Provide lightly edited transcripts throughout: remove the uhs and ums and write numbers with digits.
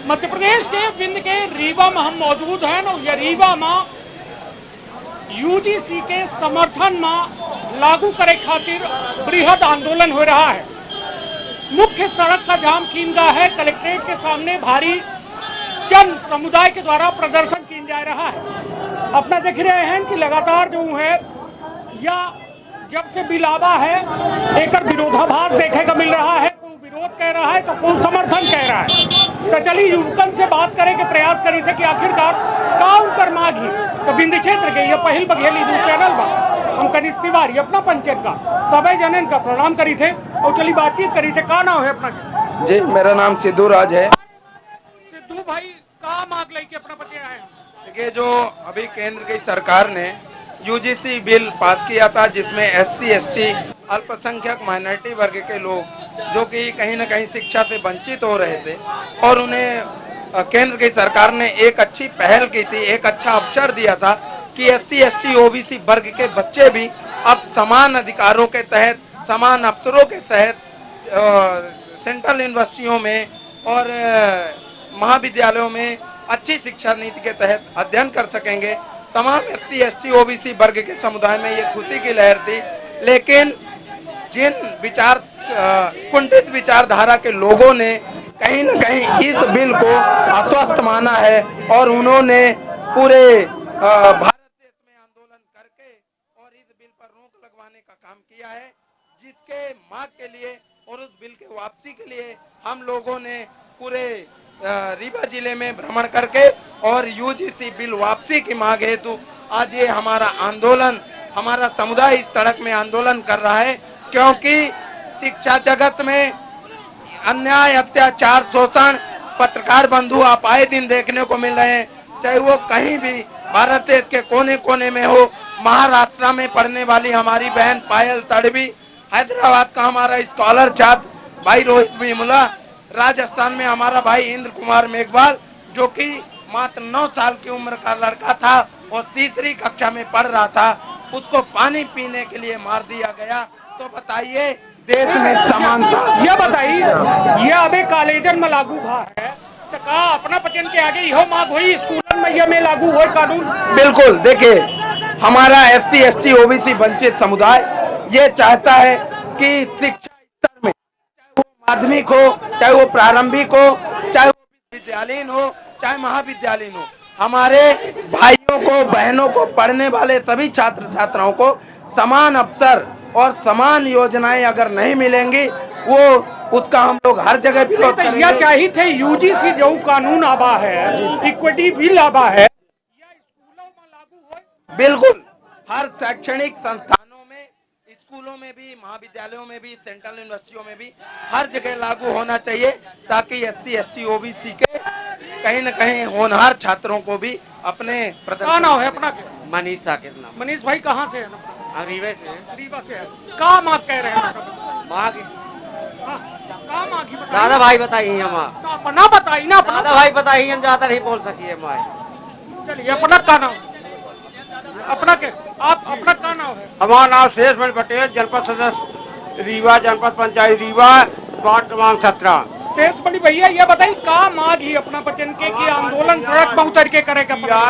मध्य प्रदेश के विंध्य के रीवा में हम मौजूद हैं ना। ये रीवा में यूजीसी के समर्थन में लागू करे खातिर बृहद आंदोलन हो रहा है। मुख्य सड़क का जाम किन गया है। कलेक्ट्रेट के सामने भारी जन समुदाय के द्वारा प्रदर्शन किया जा रहा है। अपना देख रहे हैं कि लगातार जो है या जब से बिल आवा है एक विरोधाभास देखे को मिल रहा है। कोई विरोध कह रहा है तो कोई समर्थन कह रहा है। तो चलिए युवकन से बात करे के प्रयास करी थे कि आखिरकार का उनकर मांग ही तो विंध्य क्षेत्र के ये पहल बघेली न्यूज चैनल में हम कनिष्ठ तिवारी अपना पंचायत का सभी जनन का प्रणाम करी थे और चलिए बातचीत करी थे। का नाम है अपना? जी, मेरा नाम सिद्धू राज है। सिद्धू भाई का मांग लेके अपना बचे आए? देखिए, जो अभी केंद्र की सरकार ने यूजीसी बिल पास किया था जिसमें एससी एसटी अल्पसंख्यक माइनॉरिटी वर्ग के लोग जो कि कहीं न कहीं शिक्षा से वंचित हो रहे थे और उन्हें केंद्र की सरकार ने एक अच्छी पहल की थी, एक अच्छा अवसर दिया था कि एससी एसटी ओबीसी वर्ग के बच्चे भी अब समान अधिकारों के तहत, समान अवसरों के तहत सेंट्रल यूनिवर्सिटियों में और महाविद्यालयों में अच्छी शिक्षा नीति के तहत अध्ययन कर सकेंगे। तमाम एससी एसटी ओबीसी वर्ग के समुदाय में ये खुशी की लहर थी। लेकिन जिन कुंठित विचारधारा के लोगों ने कहीं न कहीं इस बिल को अस्वस्थ माना है और उन्होंने पूरे भारत देश में आंदोलन करके और इस बिल पर रोक लगवाने का काम किया है, जिसके मांग के लिए और उस बिल के वापसी के लिए हम लोगों ने पूरे रीवा जिले में भ्रमण करके और यूजीसी बिल वापसी की मांग हेतु आज ये हमारा आंदोलन, हमारा समुदाय इस सड़क में आंदोलन कर रहा है। क्योंकि शिक्षा जगत में अन्याय, अत्याचार, शोषण पत्रकार बंधु आप आए दिन देखने को मिल रहे हैं, चाहे वो कहीं भी भारत देश के कोने कोने में हो। महाराष्ट्र में पढ़ने वाली हमारी बहन पायल तड़वी, हैदराबाद का हमारा स्कॉलर छात्र भाई रोहित विमला, राजस्थान में हमारा भाई इंद्र कुमार मेघवाल जो कि मात्र 9 साल की उम्र का लड़का था और तीसरी कक्षा में पढ़ रहा था, उसको पानी पीने के लिए मार दिया गया। तो बताइए, देश में समानता ये बताइए, ये अभी कॉलेजन में लागू हुआ है तो का अपना बचन के आगे यह मांग हुई स्कूल में ये में लागू हो कानून? बिल्कुल। देखिए, हमारा एससी एसटी ओबीसी वंचित समुदाय ये चाहता है कि शिक्षा स्तर में, चाहे वो माध्यमिक हो, चाहे वो प्रारंभिक हो, चाहे वो विद्यालयीन हो, चाहे महाविद्यालयीन हो, हमारे भाइयों को, बहनों को, पढ़ने वाले सभी छात्र छात्राओं को समान अवसर और समान योजनाएं अगर नहीं मिलेंगी, वो उसका हम लोग हर जगह विरोध करेंगे। यह चाहिए थे यूजीसी जो कानून आवा है, इक्विटी बिल आवा है, यह स्कूलों में लागू हो। बिल्कुल, हर शैक्षणिक संस्थानों में, स्कूलों में भी, महाविद्यालयों में भी, सेंट्रल यूनिवर्सिटियों में भी हर जगह लागू होना चाहिए ताकि एससी एसटी ओबीसी के कहीं न कहीं होनहार छात्रों को भी अपने का नाम है अपना? मनीष साकिब नाम। मनीष भाई कहाँ से है? हम रीवा से हैं। रीवा से है। का मांग कह रहे हैं? माँ के का मांग ही बताइए। दादा भाई बताइए हम। अपना बताइए ना, अपना दादा भाई बताइए, हम ज्यादा नहीं बोल सकिए माँ। चलिए अपना का नाम, अपना के आप अपना का नाम है? हमारा नाम शेषमणि पटेल, जनपद सदस्य रीवा, जनपद पंचायत रीवा, वार्ड क्रमांक 17। शेषमणि भैया ये बताइए का मांग ही अपना बचन के कि आंदोलन सड़क पर उतर के करेगा?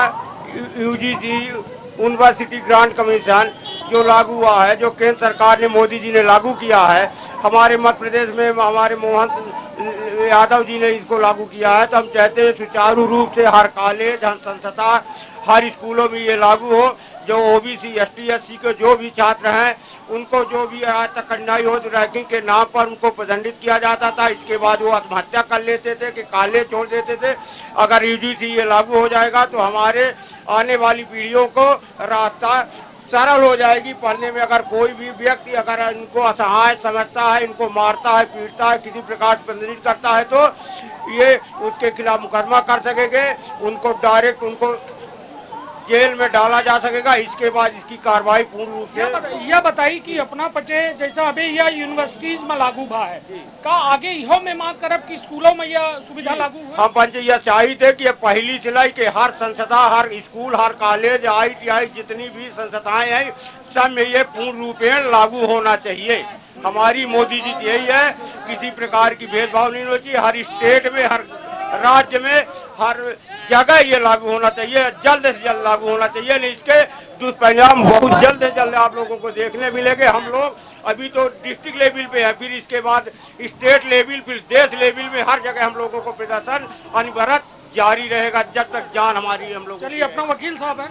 यूजीसी यूनिवर्सिटी ग्रांट कमीशन जो लागू हुआ है, जो केंद्र सरकार ने, मोदी जी ने लागू किया है, हमारे मध्य प्रदेश में हमारे मोहन यादव जी ने इसको लागू किया है। तो हम चाहते हैं सुचारू रूप से हर कॉलेज, हर संस्था, हर स्कूलों में ये लागू हो। जो ओबीसी एसटी एससी के जो भी छात्र हैं उनको जो भी आज तक कठिनाई हो तो रैंकिंग के नाम पर उनको प्रदंडित किया जाता था। इसके बाद वो आत्महत्या कर लेते थे कि कॉलेज छोड़ देते थे। अगर यूजीसी ये लागू हो जाएगा तो हमारे आने वाली पीढ़ियों को रास्ता सरल हो जाएगी पढ़ने में। अगर कोई भी व्यक्ति अगर इनको असहाय समझता है, इनको मारता है, पीटता है, किसी प्रकार से प्रदर्शित करता है तो ये उसके खिलाफ मुकदमा कर सकेंगे, उनको डायरेक्ट उनको जेल में डाला जा सकेगा। इसके बाद इसकी कार्रवाई पूर्ण रूप से। यह बताइए कि अपना बच्चे जैसा अभी यह यूनिवर्सिटीज में लागू हुआ है, का आगे इहो में मांग करब कि स्कूलों में यह सुविधा लागू हो? हम पंच यह चाहिए थे कि पहली सिलाई के हर संस्था, हर स्कूल, हर कॉलेज, ITI जितनी भी संस्थाएं हैं सब में ये पूर्ण रूपेण लागू होना चाहिए। हमारी मोदी जी यही है, किसी प्रकार की भेदभाव नहीं होना चाहिए। हर स्टेट में, हर राज्य में हर जगह ये लागू होना चाहिए, जल्द से जल्द लागू होना चाहिए। नहीं इसके दुष्परिणाम बहुत जल्द से जल्द आप लोगों को देखने मिलेंगे। हम लोग अभी तो डिस्ट्रिक्ट लेवल पे है, फिर इसके बाद स्टेट लेवल, फिर देश लेवल में हर जगह हम लोगों को प्रदर्शन अनवरत जारी रहेगा जब तक जान हमारी हम लोग। चलिए, अपना वकील साहब है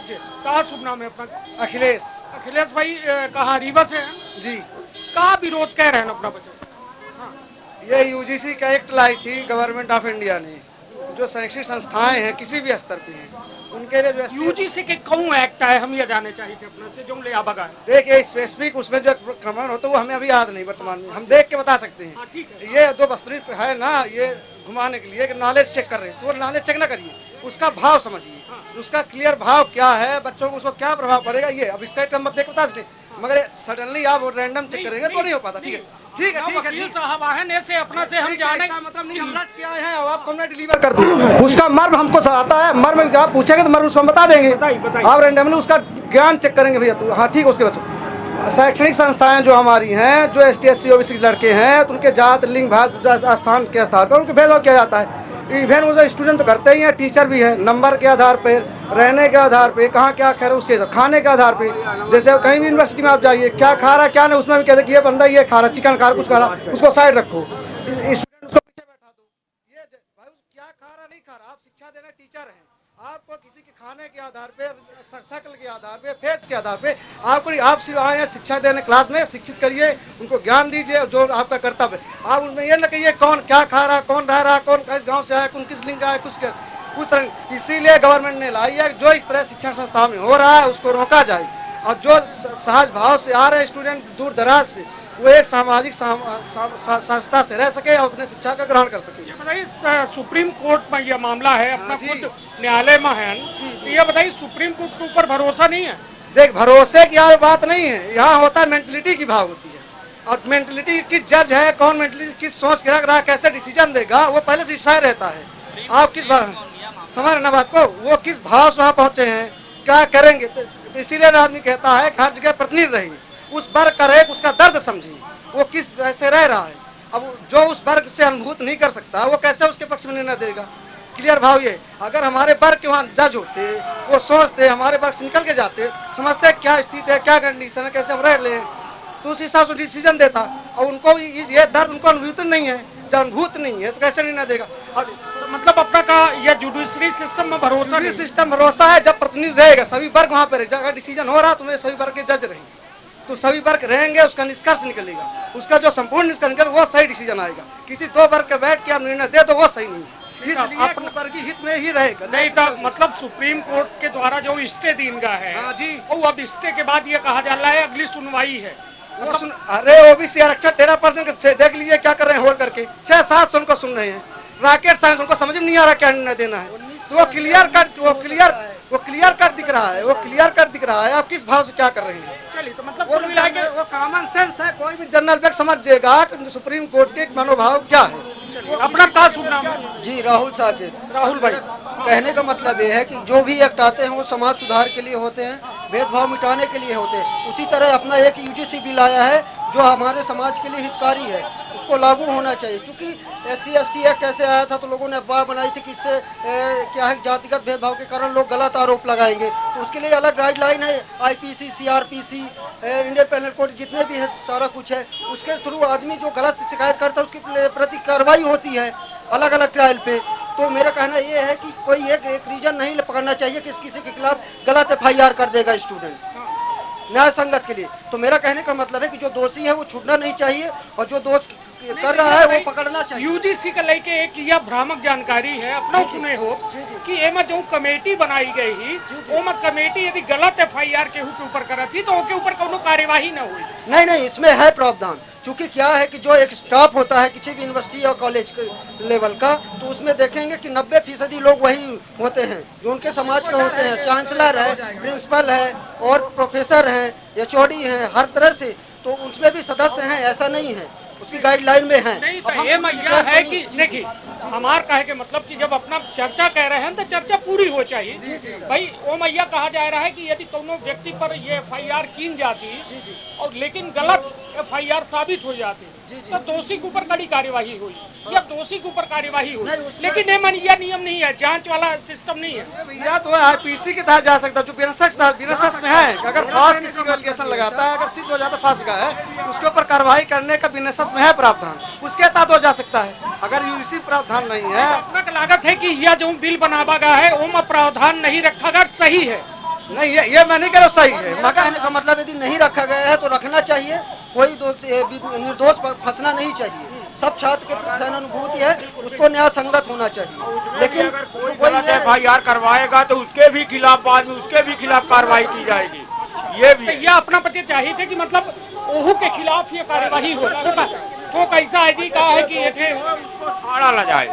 जी, कहाँ शुभ नाम है अपना? अखिलेश अखिलेश भाई, कहाँ रीवा से हैं? जी। कहाँ विरोध कह रहे हैं अपना बच्चा? ये यूजीसी का एक्ट लाई थी गवर्नमेंट ऑफ इंडिया ने, जो शैक्षिक संस्थाएं हैं किसी भी स्तर पे हैं उनके लिए जो यूजीसी के कौन एक्ट है, हम ये जानने चाहिए थे अपना से, जो ले आ बगा है। देखिए स्पेसिफिक उसमें जो प्रमाण होता है वो हमें अभी याद नहीं वर्तमान में, हम देख के बता सकते हैं। ठीक है। ये दो वस्तु है ना, ये घुमाने के लिए नॉलेज चेक कर रहे हैं, तो नॉलेज चेक ना करिए, उसका भाव समझिए, उसका क्लियर भाव क्या है, बच्चों को उसको क्या प्रभाव पड़ेगा, ये अब स्टेट हम देख बता सकते, मगर सडनली आप रेंडम चेक करेंगे तो नहीं हो पाता। ठीक है, ठीक है, ठीक है। वकील साहब आए से अपना से हम जाने, ऐसा मतलब नहीं हम लट के आए हैं और आपको हमने डिलीवर कर दूं, उसका मर्म हमको आता है, मर्म आप पूछेंगे तो मर्म उसको हम बता देंगे। आप रेंडमली उसका ज्ञान चेक करेंगे भैया, तो हाँ ठीक है। उसके बच्चों शैक्षणिक संस्थाएं जो हमारी हैं, जो ST SC OBC के लड़के हैं, तो उनके जात लिंग भाग स्थान के आधार पर उनके भेदभाव किया जाता है। इवन वो जो स्टूडेंट तो करते ही हैं, टीचर भी है, नंबर के आधार पर, रहने के आधार पे, कहाँ क्या खा रहे हैं उसके खाने के आधार पे। जैसे कहीं भी यूनिवर्सिटी में आप जाइए, क्या खा रहा क्या नहीं, उसमें भी कहते कि ये बंदा ये खा रहा, चिकन खा रहा, कुछ खा रहा, उसको साइड रखो, स्टूडेंट उसको पीछे बैठा दो। ये भाई क्या खा रहा नहीं खा रहा, आप शिक्षा देना टीचर हैं, आपको किसी के खाने के आधार पे, शक्ल के आधार पे, फेस के आधार पे आपको नहीं, आप सिर्फ आए हैं शिक्षा देने, क्लास में शिक्षित करिए, उनको ज्ञान दीजिए, जो आपका कर्तव्य है। आप उनमें ये न कहिए कौन क्या खा रहा, कौन रह रहा, कौन किस गांव से आया, कौन किस लिंग का है, कुछ उस तरह। इसीलिए गवर्नमेंट ने लाई है, जो इस तरह शिक्षण संस्थाओं में हो रहा है उसको रोका जाए, और जो सहज भाव से आ रहे स्टूडेंट दूर दराज से, वो एक सामाजिक संस्था से रह सके और अपने शिक्षा का ग्रहण कर सके। ये बताइए, सुप्रीम कोर्ट में यह मामला है, अपना खुद न्यायालय में है, तो ये बताइए सुप्रीम कोर्ट के ऊपर भरोसा नहीं है? देख, भरोसे की यार बात नहीं है, यहाँ होता है मेंटलिटी की भाव होती है, और मेंटलिटी किस जज है, कौन मेंटलिटी किस सोच के रख रहा है, कैसे डिसीजन देगा, वो पहले से तय रहता है। आप किस बार समझ ना बात को, वो किस भाव से वहाँ पहुँचे हैं, क्या करेंगे, तो इसीलिए आदमी कहता है हर जगह प्रतिनिधि रहिए, उस वर्ग का रहे, उसका दर्द समझिए, वो किस तरह से रह रहा है। अब जो उस वर्ग से अनुभूत नहीं कर सकता, वो कैसे उसके पक्ष में निर्णय देगा? क्लियर भाव ये, अगर हमारे वर्ग के वहाँ जज होते, वो सोचते, हमारे वर्ग से निकल के जाते, समझते क्या स्थिति है, क्या कंडीशन है, कैसे हम रह ले, तो उस हिसाब से डिसीजन देता। और उनको ये दर्द उनको अनुभूत नहीं है, जब अनुभूत नहीं है तो कैसे निर्णय देगा? और मतलब अपना का यह जुडिशरी सिस्टम में भरोसा नहीं? सिस्टम भरोसा है जब प्रतिनिधि रहेगा, सभी वर्ग वहाँ पर अगर डिसीजन हो रहा तो वे सभी वर्ग के जज रहेंगे, तो सभी वर्ग रहेंगे, उसका निष्कर्ष निकलेगा, उसका जो संपूर्ण निष्कर्ष निकले वो सही डिसीजन आएगा। किसी दो वर्ग के बैठ के आप निर्णय दे दो वो सही नहीं है, इसलिए अपने वर्गीय हित में ही रहेगा। नहीं तो मतलब सुप्रीम कोर्ट के द्वारा जो स्टे दिन का है, हाँ जी, वो अब स्टे के बाद ये कहा जा रहा है अगली सुनवाई है। अरे OBC आरक्षण 13% देख लीजिए क्या कर रहे हैं, होल्ड करके 6-7 उनको सुन रहे हैं, रॉकेट साइंस उनको समझ में नहीं आ रहा क्या निर्णय देना है। तो वो क्लियर कट दिख रहा है, वो क्लियर कट दिख रहा है, आप किस भाव से क्या कर रहे हैं। चलिए, तो मतलब वो कॉमन सेंस है, कोई भी जनरल व्यक्ति समझ जाएगा कि सुप्रीम कोर्ट के मनोभाव क्या है। अपना का सुनना है? जी, राहुल साकेत। राहुल भाई, कहने का मतलब ये है कि जो भी एक्ट आते हैं वो समाज सुधार के लिए होते हैं, भेदभाव मिटाने के लिए होते हैं। उसी तरह अपना एक UGC बिल आया है जो हमारे समाज के लिए हितकारी है, उसको लागू होना चाहिए। क्योंकि SC ST एक्ट ऐसे आया था तो लोगों ने अफवाह बनाई थी कि इससे क्या है, जातिगत भेदभाव के कारण लोग गलत आरोप लगाएंगे, तो उसके लिए अलग गाइडलाइन है। IPC CRPC Indian penal code जितने भी है सारा कुछ है, उसके थ्रू आदमी जो गलत शिकायत करता है उसकी प्रति कार्रवाई होती है अलग अलग ट्रायल पे। तो मेरा कहना ये है कि कोई एक रीजन नहीं पकड़ना चाहिए कि किसी के खिलाफ गलत FIR कर देगा स्टूडेंट न्याय संगत के लिए। तो मेरा कहने का मतलब है कि जो दोषी है वो छूटना नहीं चाहिए और जो दोष कर रहा है वो पकड़ना चाहिए। UGC का लेके एक यह भ्रामक जानकारी है, अपना सुने हो कि एमा जो कमेटी बनाई गई ही, ओमा कमेटी यदि गलत FIR केहू के ऊपर करत थी तो ओके ऊपर कोनो कार्यवाही न हुई। नहीं, इसमें है प्रावधान। चूंकि क्या है कि जो एक स्टाफ होता है किसी भी यूनिवर्सिटी या कॉलेज के लेवल का, तो उसमें देखेंगे कि 90% लोग वही होते हैं जो उनके समाज के होते हैं। चांसलर है, प्रिंसिपल है और प्रोफेसर हैं, HOD हैं, हर तरह से, तो उसमें भी सदस्य हैं, ऐसा नहीं है, उसकी गाइडलाइन में है। नहीं तो ये मैया है कि देखिए हमार कहे के मतलब कि जब अपना चर्चा कह रहे हैं तो चर्चा पूरी हो चाहिए भाई। ओ मैया कहा जा रहा है कि यदि कोनो व्यक्ति पर ये FIR की जाती और लेकिन गलत FIR साबित हो जाती तो दोषी के ऊपर कड़ी कार्यवाही हुई या दोषी के ऊपर कार्यवाही हुई, नहीं, उसका- लेकिन यह नियम नहीं है, जांच वाला सिस्टम नहीं है। भैया तो आईपीसी के तहत जा सकता है, जो बिना शख्स में है, अगर फांस किसी को एलिगेशन लगाता है, अगर सिद्ध हो जाता है फांसी का है, तो उसके ऊपर कार्रवाई करने का बिना शख्स में है प्रावधान, उसके तहत हो जा सकता है। अगर यूजीसी प्रावधान नहीं है, अपना का लागत है कि यह जो बिल बनावा गया है वो प्रावधान नहीं रखा गया, सही है। नहीं ये मैं नहीं कह रहा हूँ सही है, मगर कहने का मतलब यदि नहीं रखा गया है तो रखना चाहिए, कोई निर्दोष फंसना नहीं चाहिए। सब छात्र के प्रति सहानुभूति है, उसको न्याय संगत होना चाहिए। लेकिन कोई गलत FIR करवाएगा तो उसके भी खिलाफ बाद में उसके भी खिलाफ कार्रवाई की जाएगी। ये भी तो यह अपना पति चाहिए थे कि मतलब ओहू के खिलाफ ये कार्यवाही हो। तो कैसा है जी, कहा है कि ये थे छाड़ा ना जाए,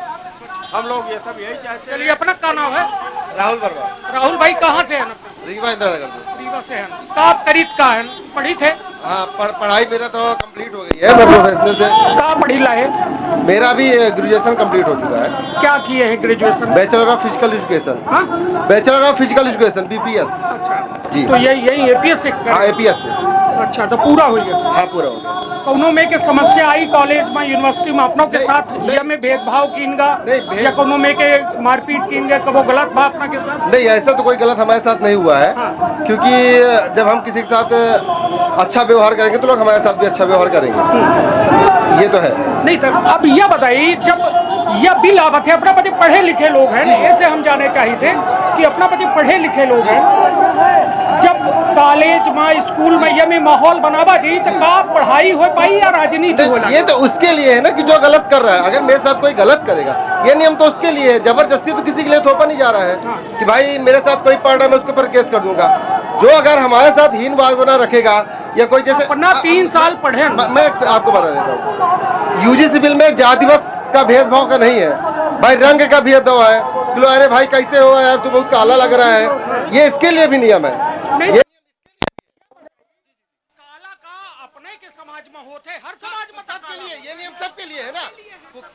हम लोग ये सब यही चाहते हैं। चलिए, अपना क्या नाम है? राहुल वर्मा, राहुल भाई, कहाँ से है? रीवा इंदिरा नगर। रीवा से है। तो आप करीब का है, पढ़ी थे? हाँ, पढ़ाई मेरा तो कंप्लीट हो गई है, मैं प्रोफेशनल से। कहाँ पढ़ी लाए? मेरा भी ग्रेजुएशन कंप्लीट हो चुका है। क्या किए हैं graduation? Bachelor of physical education. हाँ? Bachelor of physical education BPS। अच्छा जी। तो यही APS से? हाँ, APS से। अच्छा, तो पूरा हो गया? हाँ, पूरा हो गया। कौनो में के समस्या आई कॉलेज में, यूनिवर्सिटी में अपनों के नहीं, साथ नहीं। ये में भेदभाव कीनगा नहीं, या कौनो में के मारपीट कीनगा, कबो गलत बा अपना के साथ? नहीं, ऐसा तो कोई गलत हमारे साथ नहीं हुआ है। हाँ। क्योंकि जब हम किसी के साथ अच्छा व्यवहार करेंगे तो लोग हमारे साथ भी अच्छा व्यवहार करेंगे, ये तो है। नहीं तो अब यह बताइए, जब यह बिल आवत है, अपना पति पढ़े लिखे लोग हैं, ऐसे हम जाने चाहिए थे कि अपना पति पढ़े लिखे लोग हैं, जब कॉलेज में स्कूल में ये में माहौल बनावा जी, तो का पढ़ाई हो पाई या राजनीति हो? ये तो उसके लिए है ना कि जो गलत कर रहा है, अगर मेरे साथ कोई गलत करेगा, ये नियम तो उसके लिए है। जबरदस्ती तो किसी के लिए थोपा नहीं जा रहा है कि भाई मेरे साथ कोई पढ़ रहा है मैं उसके ऊपर केस कर दूंगा। जो अगर हमारे साथ हीन भावना रखेगा या कोई जैसे अपना 3 साल पढ़े न। मैं आपको बता देता हूँ, UGC बिल में जाति दिवस का भेदभाव का नहीं है भाई, रंग का भेदभाव है। बोलो अरे भाई कैसे हो यार, तू बहुत काला लग रहा है, ये इसके लिए भी नियम है। ये काला का अपने के समाज में होते, हर समाज में सबके लिए ये नियम सबके लिए है ना।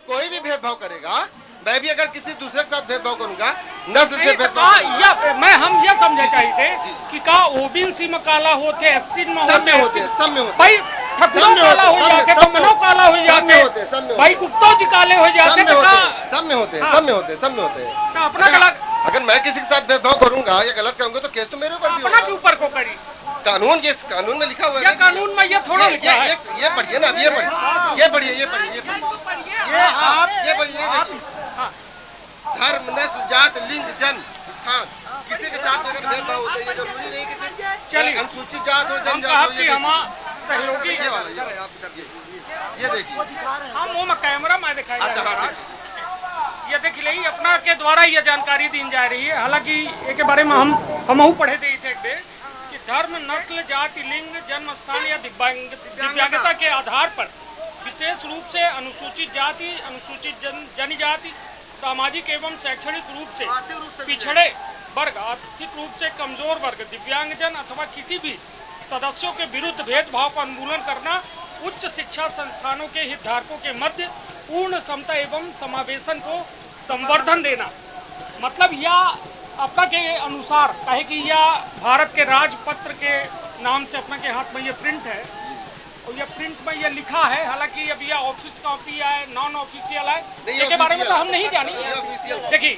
कोई भी भेदभाव करेगा, मैं भी अगर किसी दूसरे के साथ भेदभाव करूंगा, नस्ल से भेदभाव, मैं हम ये समझे चाहिए थे कि का OBC में काला होते, SC में सब में होते, होते हैं, सब में होते हैं। भाई ठकुरों काला हो जाते, बमनों काला हो जाते, भाई गुप्तो जी काले हो जाते, तो का सब में होते हैं, सब में होते हैं, सब में होते हैं। तो अपना गलत, अगर मैं किसी के साथ भेदभाव करूंगा या गलत करूंगा तो केस तो मेरे ऊपर भी अपना के होगा। ऊपर को करी। कानून में लिखा हुआ या है। कानून में ये थोड़ा लिखा है। ये पढ़िए ना, ये पढ़िए, ये पढ़िए, ये पढ़िए, ये पढ़िए, ये पढ़िए, ये देखिए, धर्म, नस्ल, जात, लिंग, जन्म, स्थान, किसी के साथ अगर भेदभाव होता है, ये जरूरी नहीं किसी चलिए, अनुसूचित जात हो, हम जनजात कहा हो, कि हम सहयोगी, ये वाला, ये देखिए। हम वो कैमरा में दिखाई अच्छा, जा रहा हाँ, है। ये देख ली अपना के द्वारा ये जानकारी दी जा रही है। हालांकि एक बारे में हम पढ़े थे एक बेर कि धर्म, नस्ल, जाति, लिंग, जन्म स्थान या दिव्यांगता के आधार पर विशेष रूप से अनुसूचित जाति, अनुसूचित जनजाति, सामाजिक एवं शैक्षणिक रूप से पिछड़े वर्ग, आर्थिक रूप से कमजोर वर्ग, दिव्यांगजन अथवा किसी भी सदस्यों के विरुद्ध भेदभाव का उन्मूलन करना, उच्च शिक्षा संस्थानों के हितधारकों के मध्य पूर्ण समता एवं समावेशन को संवर्धन देना। मतलब यह अपना के अनुसार कहे कि यह भारत के राजपत्र के नाम से अपना के हाथ में ये प्रिंट है और ये प्रिंट में ये लिखा है। हालांकि अब यह ऑफिस कॉपी है, नॉन ऑफिशियल है, इसके बारे में तो हम नहीं जानी। देखिए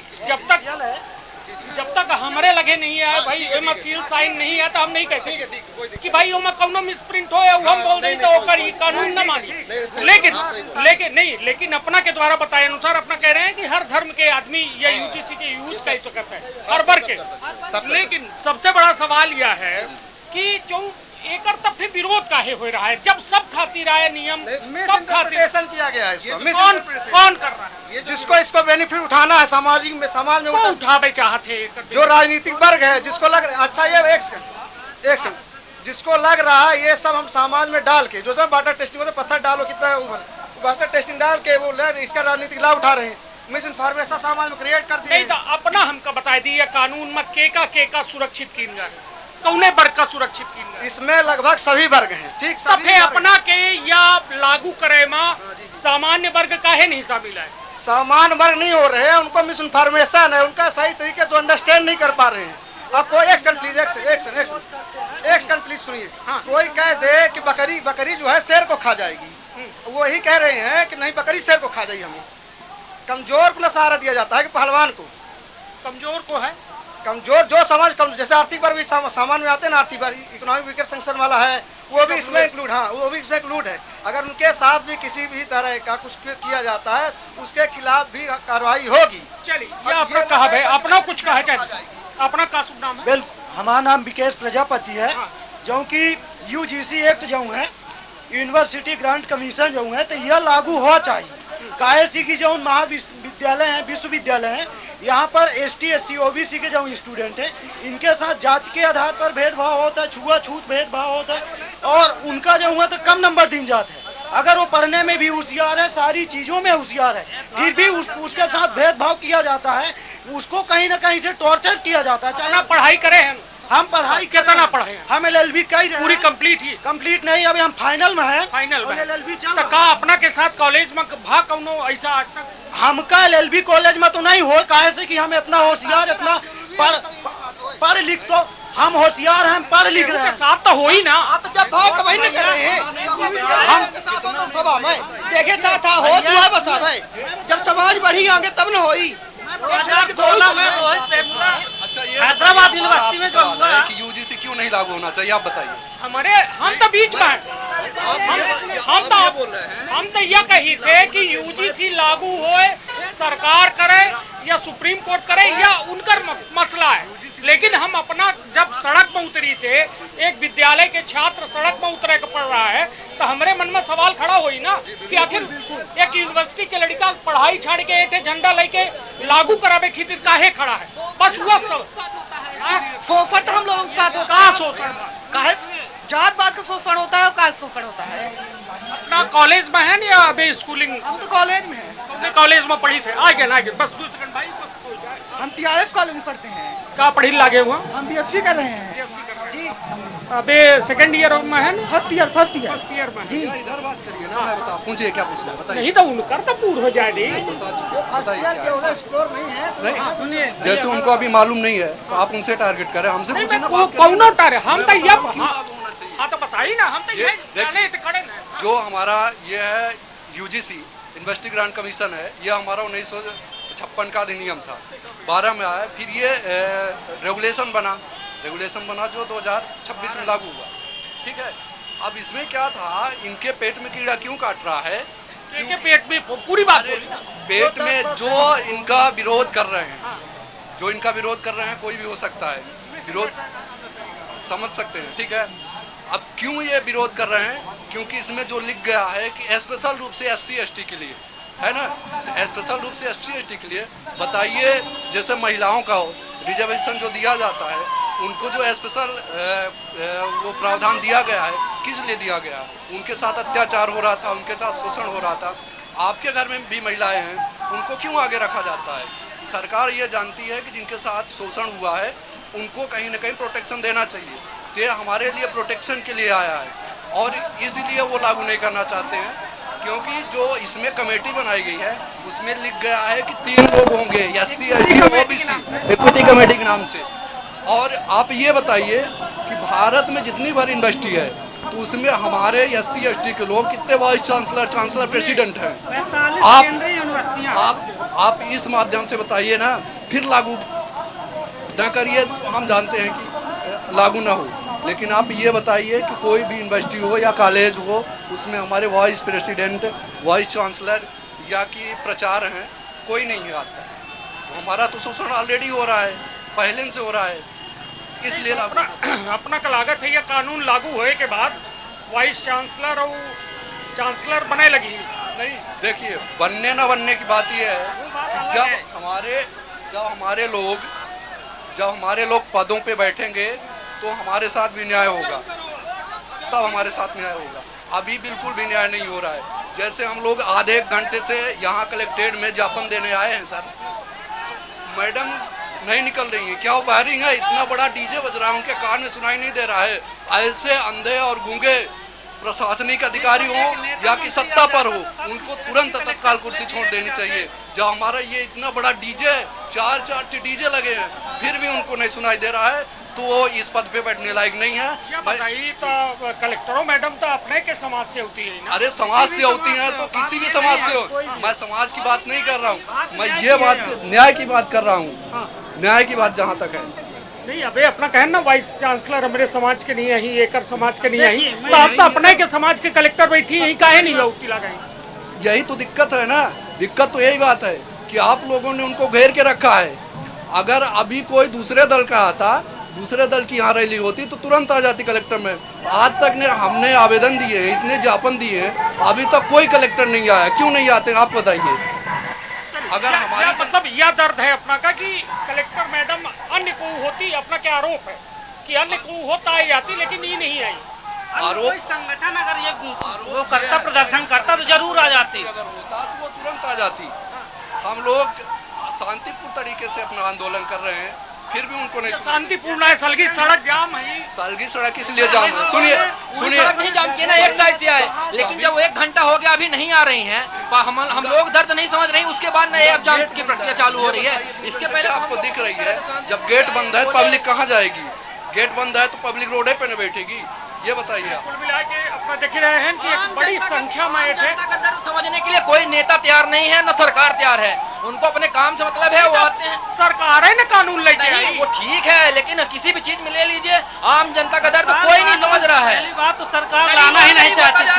जब तक हमारे लगे नहीं है भाई एम सील साइन नहीं है तो हम नहीं कह सकते कि भाई ओमा कौनो मिसप्रिंट हो या हम बोल दें तो ओकर ये कानून न मानिए। लेकिन अपना के द्वारा बताए अनुसार अपना कह रहे हैं कि हर धर्म के आदमी या UGC के यूज कर सकते हैं, हर वर्ग के। लेकिन सबसे बड़ा सवाल यह है कि जो एकर तब फिर विरोध काहे हो रहा है जब सब खातिर आए नियम, सब खातिर किया गया है इसको। कौन कर रहा है? ये जिसको इसको बेनिफिट उठाना है समाज में उठावे चाहते जो राजनीतिक वर्ग है जिसको लग रहा अच्छा ये एक सेकंड जिसको लग रहा है ये सब हम समाज में डाल के जो सब वाटर टेस्टिंग होता है, पत्थर डालो कितना ऊपर वाटर टेस्टिंग डाल के वो इसका राजनीतिक लाभ उठा रहे हैं, मिस इन्फॉर्मेशन समाज में क्रिएट कर दिए। नहीं तो अपना हमका बता दिए कानून में के सुरक्षित कीन गए, कौने वर्ग का सुरक्षित कीन गए? इसमें लगभग सभी वर्ग हैं। ठीक, सभी अपना के या लागू करे में सामान्य वर्ग काहे नहीं शामिल है? समान वर्ग नहीं हो रहे हैं, उनको मिस इन्फॉर्मेशन है, उनका सही तरीके से अंडरस्टैंड नहीं कर पा रहे हैं। अब कोई एक्शन प्लीज सुनिए। हाँ। कोई कह दे कि बकरी जो है शेर को खा जाएगी, वो यही कह रहे हैं कि नहीं बकरी शेर को खा जाइए हमें। कमजोर को न सहारा दिया जाता है कि पहलवान को। कमजोर को है, कमजोर जो समाज जैसे आर्थिक वर्ग भी सामान में आते हैं ना, आर्थिक वर्ग इकोनॉमिक वीकर सेक्शन वाला है, वो भी इसमें इंक्लूड, हाँ वो भी इसमें इंक्लूड है। अगर उनके साथ भी किसी भी तरह का कुछ किया जाता है उसके खिलाफ भी कार्रवाई होगी। चलिए ये अपना कहा है, अपना कुछ कहा चाहिए, अपना का शुभ नाम है? बिल्कुल, हमारा नाम विकेश प्रजापति है। जो कि यूजीसी एक्ट जो है, यूनिवर्सिटी ग्रांट कमीशन जो है, तो यह लागू होना चाहिए। काहे सी की जो महाविद्यालय हैं, विश्वविद्यालय हैं, यहाँ पर ST SC OBC के जो स्टूडेंट हैं, इनके साथ जाति के आधार पर भेदभाव होता है, छुआछूत भेदभाव होता है, और उनका जो हुआ तो कम नंबर दिन जाते हैं। अगर वो पढ़ने में भी होशियार है, सारी चीज़ों में होशियार है, फिर भी उसके साथ भेदभाव किया जाता है, उसको कहीं ना कहीं से टॉर्चर किया जाता है। चाहे पढ़ाई करे हैं हम पढ़ाई कितना पढ़े हैं? हम LLB कई पूरी कंप्लीट ही कंप्लीट नहीं, अभी हम फाइनल में हैं। फाइनल में LLB चल तो का अपना के साथ कॉलेज में भाग कौनो ऐसा आज तक? हमका LLB कॉलेज में तो नहीं हो, काहे से कि हम इतना होशियार, इतना पढ़ लिख, तो हम होशियार हैं, पढ़ लिख रहे हैं। साथ तो हो ही ना। तो जब भाग तो वही नहीं कर रहे हैं, हम सभा में जगह साथ हो दुआ बसा भाई, जब समाज बढ़ी आगे तब न होई। हैदराबाद यूनिवर्सिटी में जो हुआ कि यूजीसी क्यों नहीं लागू होना चाहिए, आप बताइए। हम तो बीच में हम तो यह कही थे कि यूजीसी लागू होए, सरकार करे या सुप्रीम कोर्ट करे, या उनका मसला है। लेकिन हम अपना जब सड़क में उतरी थे, एक विद्यालय के छात्र सड़क में उतरे के पड़ रहा है, तो हमारे मन में सवाल खड़ा हुई ना कि आखिर एक यूनिवर्सिटी के लड़का पढ़ाई छाड़ के एक झंडा लेके लागू करावे खातिर काहे खड़ा है? बस हुआ सब शोषण हम लोगों के साथ होता है। शोषण काहे जात बात का शोषण होता है और काहे शोषण होता है? अपना कॉलेज में है या अभी स्कूलिंग? हम तो कॉलेज में हैं। अपने कॉलेज में पढ़ी थे, आगे ना आगे बस 2 सेकंड भाई। हम TRF कॉलेज में पढ़ते हैं। क्या पढ़ी लागे हुआ? हम BSc कर रहे हैं जी। अबे सेकंड ईयर में है ना? फर्स्ट ईयर में जी। इधर बात करिए ना, मैं बता पूछिए क्या पूछना है, बताइए। नहीं तो उनका तो पूर्ण हो जाए नहीं। नहीं, जैसे उनको अभी मालूम नहीं है तो आप उनसे टारगेट करें, हमसे पूछिए ना। कौन टारे हम तो ये हाँ तो बताइए ना, हम तो ये खड़े ना। जो हमारा ये है यूजीसी यूनिवर्सिटी ग्रांट कमीशन है, ये हमारा 1956 का अधिनियम था, 12 में आया, फिर ये रेगुलेशन बना जो 2026 में लागू हुआ। ठीक है, अब इसमें क्या था, इनके पेट में कीड़ा क्यों काट रहा है? इनके पेट में पूरी बात पेट में जो इनका विरोध कर रहे हैं, कोई भी हो सकता है, विरोध समझ सकते हैं। ठीक है, अब क्यों ये विरोध कर रहे हैं? क्योंकि इसमें जो लिख गया है कि स्पेशल रूप से SC ST के लिए है ना, स्पेशल रूप से SC ST के लिए बताइए, जैसे महिलाओं का हो रिजर्वेशन जो दिया जाता है, उनको जो स्पेशल वो प्रावधान दिया गया है, किस लिए दिया गया? उनके साथ अत्याचार हो रहा था, उनके साथ शोषण हो रहा था। आपके घर में भी महिलाएं हैं, उनको क्यों आगे रखा जाता है? सरकार ये जानती है कि जिनके साथ शोषण हुआ है उनको कहीं ना कहीं प्रोटेक्शन देना चाहिए। ये हमारे लिए प्रोटेक्शन के लिए आया है, और इसलिए वो लागू नहीं करना चाहते हैं, क्योंकि जो इसमें कमेटी बनाई गई है उसमें लिख गया है कि 3 लोग होंगे, SC ST OBC equity committee के नाम से। और आप ये बताइए कि भारत में जितनी बड़ी यूनिवर्सिटी है तो उसमें हमारे SC ST के लोग कितने वाइस चांसलर प्रेसिडेंट हैं? आप इस माध्यम से बताइए ना, फिर लागू न करिए तो हम जानते हैं कि लागू ना हो, लेकिन आप ये बताइए कि कोई भी यूनिवर्सिटी हो या कॉलेज हो, उसमें हमारे वाइस प्रेसिडेंट, वाइस चांसलर या कि प्रचार हैं, कोई नहीं आता है। तो हमारा तो शोषण ऑलरेडी हो रहा है, पहले से हो रहा है, इसलिए अपना का लागत है। ये कानून लागू होए के बाद वाइस चांसलर और चांसलर बने लगी नहीं। देखिए, बनने ना बनने की बात यह है कि जब हमारे लोग पदों पे बैठेंगे तो हमारे साथ भी न्याय होगा, तब हमारे साथ न्याय होगा। अभी बिल्कुल भी न्याय नहीं हो रहा है। जैसे हम लोग आधे एक घंटे से यहाँ कलेक्ट्रेट में ज्ञापन देने आए हैं सर, मैडम नहीं निकल रही है। क्या वो वायरिंग है? इतना बड़ा डीजे बज रहा है, उनके कान में सुनाई नहीं दे रहा है। ऐसे अंधे और गूंगे प्रशासनिक अधिकारी हो या कि सत्ता पर हो, उनको तुरंत तत्काल कुर्सी छोड़ देनी चाहिए। जब हमारा ये इतना बड़ा डीजे 4 डीजे लगे हैं, फिर भी उनको नहीं सुनाई दे रहा है, तो वो इस पद पे बैठने लायक नहीं है। ये बताइए तो कलेक्टरों मैडम तो अपने के समाज से होती है ना? अरे समाज से होती हैं तो किसी भी समाज से हो, मैं समाज की बात नहीं कर रहा हूँ, मैं ये बात न्याय की बात कर रहा हूँ, न्याय की बात जहाँ तक है। नहीं अबे अपना कहना ना वाइस चांसलर हमारे समाज के नहीं है ही, एकर समाज के नहीं है ही, तो आप तो अपने के समाज के कलेक्टर बैठी यही काहे नहीं लौटी लगाई? यही तो दिक्कत है ना, दिक्कत तो यही बात है कि आप लोगों ने उनको घेर के रखा है। अगर अभी कोई दूसरे दल का आता, दूसरे दल की यहाँ रैली होती तो तुरंत आ जाती कलेक्टर में। आज तक ने हमने आवेदन दिए हैं, इतने ज्ञापन दिए हैं, अभी तक कोई कलेक्टर नहीं आया। क्यों नहीं आते आप बताइए? अगर हमारी मतलब यह दर्द है अपना का कि कलेक्टर मैडम अन्य को होती, अपना क्या आरोप है कि अन्य को होता आई आती लेकिन ये नहीं आई। आरोप संगठन अगर ये वो करता, प्रदर्शन करता तो जरूर आ जाती। अगर होता तो वो तुरंत आ जाती। हम लोग शांतिपूर्ण तरीके से अपना आंदोलन कर रहे हैं, फिर भी उनको नहीं। शांतिपूर्ण है, सलगी सड़क जाम है। सलगी सड़क इसलिए जाम है, सुनिए सुनिए, नहीं जाम किया ना, एक साइड से आए, लेकिन जब वो 1 घंटा हो गया अभी नहीं आ रही हैं, हम लोग दर्द नहीं समझ रहे हैं, उसके बाद नए अब जाम की प्रक्रिया चालू हो रही है। इसके पहले आपको दिख रही है जब गेट बंद है पब्लिक कहाँ जाएगी? गेट बंद है तो पब्लिक रोडे पे न बैठेगी, ये बताइए आप। कुल मिला के अपना देख रहे हैं कि एक बड़ी संख्या में जनता का दर्द समझने के लिए कोई नेता तैयार नहीं है, न सरकार तैयार है। उनको अपने काम से मतलब है, वो आते हैं। सरकार है ना कानून लेके आई, वो ठीक है, लेकिन किसी भी चीज में ले लीजिए, आम जनता का दर्द कोई नहीं समझ रहा है। पहली बात तो सरकार लाना ही नहीं चाहती थी।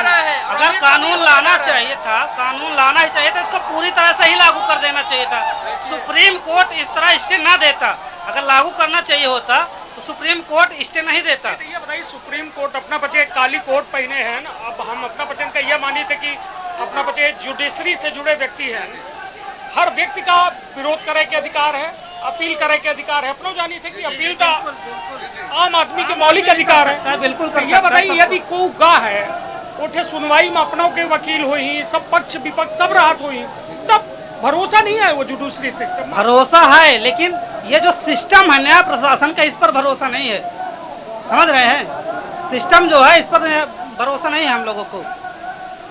अगर कानून लाना चाहिए था, कानून लाना ही चाहिए था, इसको पूरी तरह से ही लागू कर देना चाहिए था। सुप्रीम कोर्ट इस तरह स्टे ना देता। अगर लागू करना चाहिए होता तो सुप्रीम कोर्ट स्टे नहीं देता। तो ये बताइए, सुप्रीम कोर्ट अपना बच्चे काली कोट पहने हैं ना, अब हम अपना बच्चन का यह मानी थे कि अपना बच्चे जुडिशरी से जुड़े व्यक्ति हैं, हर व्यक्ति का विरोध करे के अधिकार है, अपील करे के अधिकार है। अपना जानी थे कि अपील का आम आदमी के मौलिक अधिकार है, बिल्कुल कर यह बताइए यदि को गा है उठे सुनवाई में अपनों के वकील हुई, सब पक्ष विपक्ष सब राहत हुई, तब भरोसा नहीं है वो जुडिशरी सिस्टम। भरोसा है, लेकिन ये जो सिस्टम है न्याय प्रशासन का, इस पर भरोसा नहीं है। समझ रहे हैं? सिस्टम जो है इस पर भरोसा नहीं है हम लोगों को।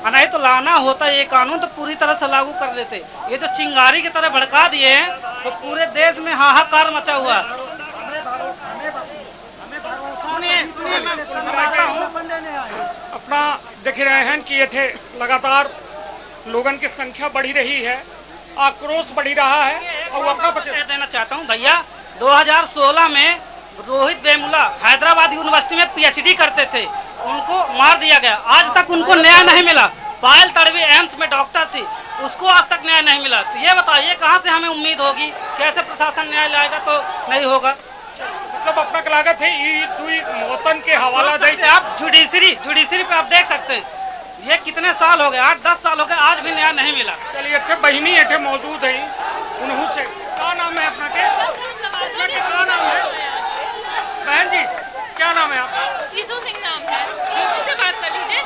नहीं तो लाना होता ये कानून तो पूरी तरह से लागू कर देते। ये जो चिंगारी की तरह भड़का दिए हैं तो पूरे देश में हाहाकार मचा हुआ। अपना देख रहे हैं कि ये लगातार लोगों की संख्या बढ़ी रही है, आक्रोश बढ़ी रहा है। और अपना देना चाहता हूँ भैया, 2016 में रोहित वेमुला हैदराबाद यूनिवर्सिटी में पीएचडी करते थे, उनको मार दिया गया। आज तक उनको न्याय नहीं मिला। पायल तड़वी एम्स में डॉक्टर थी, उसको आज तक न्याय नहीं मिला। तो ये बताइए कहाँ से हमें उम्मीद होगी? कैसे प्रशासन न्याय लाएगा? तो नहीं होगा। मतलब अपना लागत है मौतन के हवाला दे। आप जुडिशरी पे आप देख सकते हैं, ये कितने साल हो गए, 8-10 साल हो गए, आज भी न्याय नहीं मिला। चलिए अच्छे बहनी अठे मौजूद है, उन्हों से क्या नाम है अपना के? क्या नाम है बहन जी, क्या नाम है आपका? यीशु सिंह नाम है, इससे बात कर लीजिए।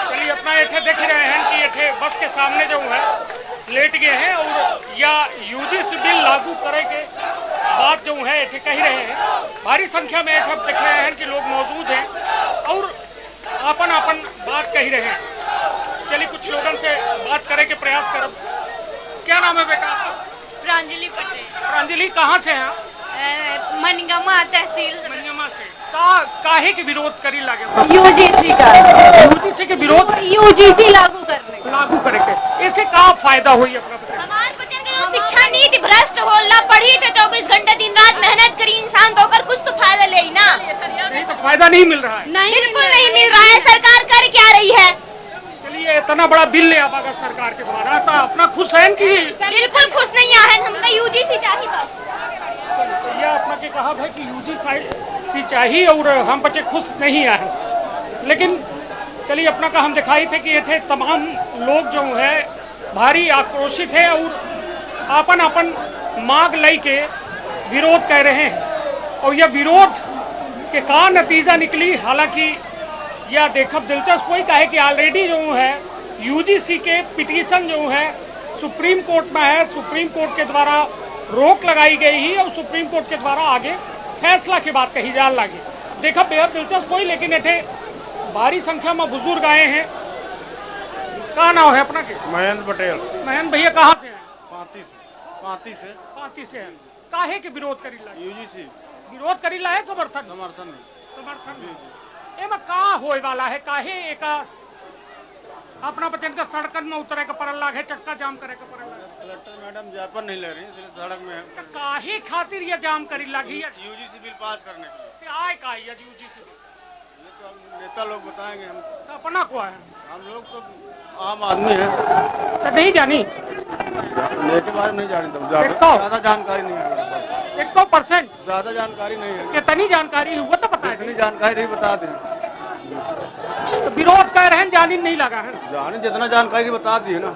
चलिए अपना ये देख रहे हैं कि ये बस के सामने जो है लेट गए हैं और या यूजीसी बिल लागू करे के बात जो है ये कह रहे हैं। भारी संख्या में देख रहे हैं कि लोग मौजूद हैं और अपन अपन बात कह रहे हैं। चलिए कुछ लोगों से बात करे के प्रयास करो। क्या नाम है बेटा आपका? प्रांजलि पटेल। प्रांजलि कहाँ से हैं? मनगमा तहसील। मनगमा से। काहे के विरोध करी लागे? यूजीसी का। यूजीसी के विरोध? यूजीसी लागू करे के इससे का फायदा हुई अपना बच्चे? हमारे बच्चन के जो शिक्षा नीति भ्रष्ट होला, पढ़ी थे 24 घंटे दिन रात मेहनत करी इंसान, तो अगर कुछ तो फायदा ले ना। नहीं तो फायदा नहीं मिल रहा है। नहीं, बिल्कुल नहीं मिल रहा है। सरकार कर क्या रही है? चलिए इतना बड़ा बिल ले आएगा सरकार के द्वारा, तो अपना खुश है कि? बिल्कुल खुश नहीं है, हमका यूजीसी चाहिए बस। तो यह अपना के कहा है कि यूजीसी चाहिए और हम बच्चे खुश नहीं आए। लेकिन चलिए अपना का हम दिखाई थे कि ये थे तमाम लोग जो है भारी आक्रोशित है और अपन अपन मांग लई के विरोध कर रहे हैं। और यह विरोध के का नतीजा निकली, हालांकि यह देखब दिलचस्प हुई का है कि ऑलरेडी जो है यूजीसी के पिटीशन जो है सुप्रीम कोर्ट में है। सुप्रीम कोर्ट के द्वारा रोक लगाई गई ही और सुप्रीम कोर्ट के द्वारा आगे फैसला की बात कही जाने लगी। देखा बेहद दिलचस्प हुई। लेकिन ये भारी संख्या में बुजुर्ग आए हैं। कहाँ नाम है अपना के? महेंद्र पटेल। महेंद्र भैया कहाँ से हैं? पाती से। पाती से हैं। काहे के विरोध करीला? यूजीसी विरोध करीला है समर्थन एमा का होए वाला है? काहे एक अपना बचन का सड़कन में उतरे का पड़ल लाग है, चक्का जाम करे का पड़ल लाग है। कलेक्टर मैडम ज्ञापन नहीं ले रही, इसलिए सड़क में है। काहे खातिर ये जाम करी लगी? यूजीसी बिल पास करने के लिए। आए का यूजीसी बिल? ये तो नेता लोग बताएंगे, हम तो अपना को है, हम लोग तो आम आदमी है, तो नहीं जानी के बारे में नहीं जानी, ज्यादा जानकारी नहीं है। 100% ज्यादा जानकारी नहीं है। कितनी जानकारी हुआ तो पता है? इतनी जानकारी नहीं बता दें। तो विरोध कर रहे हैं, जानी नहीं लगा है, जानी जितना जानकारी बता दी है ना।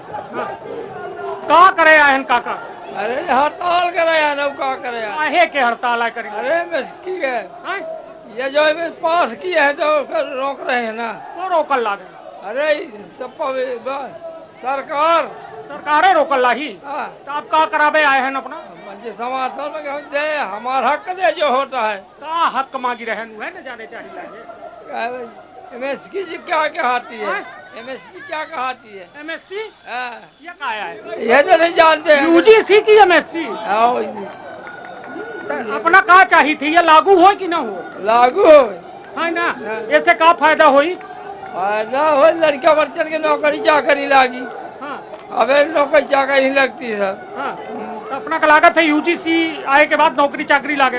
का करे आयन काका? अरे हड़ताल करे ना, का करे? काहे के हड़ताल है करी? अरे की है ये जो पास किया है तो रोक रहे हैं ना। तो रोकल लागे? अरे सब सरकारें रोकल लाही। तो आप का कराबे आए हैं अपना? समर्थन में दे, हमारा हक दे जो होता है। का हक मांगी रहे है न जाने चाहिए। एमएससी जी क्या कहती है? एमएससी क्या कहती है? एमएससी ये क्या है? ये तो नहीं जानते हैं। यूजीसी की एमएससी अपना का चाहिए थी? ये लागू हो कि ना हो? लागू हो है ना? ऐसे का फायदा होई? फायदा हो, लड़का बच्चन के नौकरी चाकरी लागी। अबे नौकरी चाकरी लगती है। तो अपना का लागत है यूजीसी आए के बाद नौकरी चाकरी लागे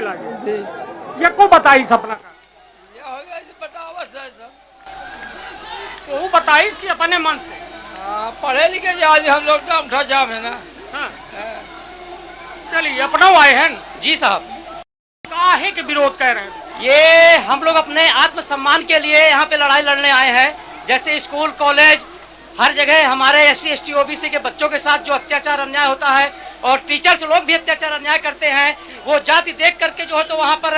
ये को बताई सपना का? तो बताइस कि अपने मन से? पढ़े लिखे ज्यादा हम लोग तो अंगूठा जाम है ना। चलिए अपना आए हैं जी साहब। काहे के विरोध कर रहे हैं? ये हम लोग अपने आत्मसम्मान के लिए यहाँ पे लड़ाई लड़ने आए हैं। जैसे स्कूल कॉलेज हर जगह हमारे SC ST OBC के बच्चों के साथ जो अत्याचार अन्याय होता है और टीचर्स लोग भी अत्याचार अन्याय करते हैं, वो जाति देख करके जो है तो वहाँ पर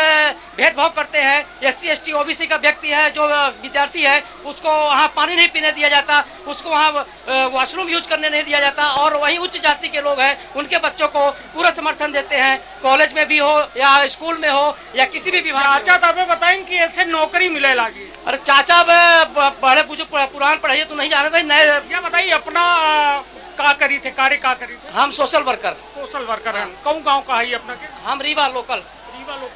भेदभाव करते हैं। SC ST OBC का व्यक्ति है जो विद्यार्थी है उसको वहाँ पानी नहीं पीने दिया जाता, उसको वहाँ वॉशरूम यूज करने नहीं दिया जाता। और वहीं उच्च जाति के लोग हैं उनके बच्चों को पूरा समर्थन देते हैं, कॉलेज में भी हो या स्कूल में हो या किसी भी विभाग। चाचा तबे बताएं कि ऐसे नौकरी मिले लागी? अरे चाचा बड़े पुरान पढ़ाई तो नहीं जाने थे, नए ये बताइए अपना का करी थे, कार्य का करी थे? हम सोशल वर्कर हैं। कौन गांव का है अपना के? हम रीवा लोकल।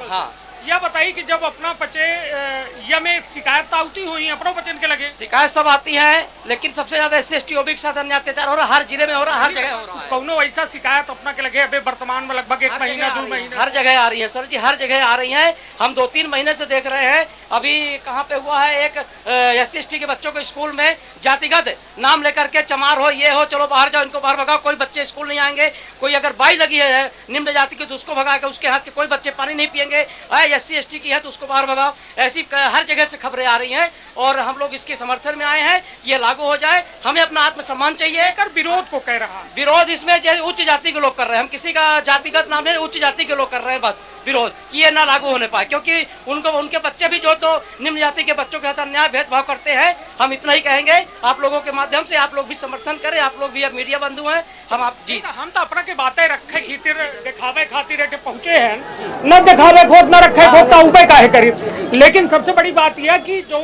हाँ। यह बताइए कि जब अपना बच्चे या में शिकायत आती हुई अपनों बच्चन के लगे? शिकायत सब आती है, लेकिन सबसे ज्यादा SC ST OBC के साथ अन्याय अत्याचार हो रहा है, हर जिले में हो रहा है, हर जगह हो रहा है। कौनो ऐसा शिकायत अपना के लगे अभी वर्तमान में लगभग 1 महीना 2 महीने? हर जगह आ रही है सर जी, हर जगह आ रही है। हम 2-3 महीने से देख रहे हैं। अभी कहाँ पे हुआ है, एक SC ST के बच्चों को स्कूल में जातिगत नाम लेकर के चमार हो, ये हो, चलो बाहर जाओ, इनको बाहर भगाओ, कोई बच्चे स्कूल नहीं आएंगे। कोई अगर बाई लगी है निम्न जाति की तो उसको भगा के, उसके हाथ के कोई बच्चे पानी नहीं पियेंगे। SC ST की है तो उसको बाहर भगाओ। ऐसी हर जगह से खबरें आ रही हैं और हम लोग इसके समर्थन में आए हैं, ये लागू हो जाए। हमें अपना आत्मसम्मान चाहिए। कर विरोध को कह रहा है? विरोध इसमें उच्च जाति के लोग कर रहे हैं, हम किसी का जातिगत नाम नहीं, उच्च जाति के लोग कर रहे हैं बस विरोध कि ये ना लागू होने पाए, क्योंकि उनके बच्चे भी जो तो निम्न जाति के बच्चों के साथ अन्याय भेदभाव करते हैं। हम इतना ही कहेंगे, आप लोगों के माध्यम से आप लोग भी समर्थन करें, आप लोग भी अब मीडिया बंधु हैं। हम तो अपना के बातें रखे खातिर दिखावे खातिर पहुंचे हैं, न दिखावे खोद न रखे खोद का उपाय काहे करी। लेकिन सबसे बड़ी बात यह कि जो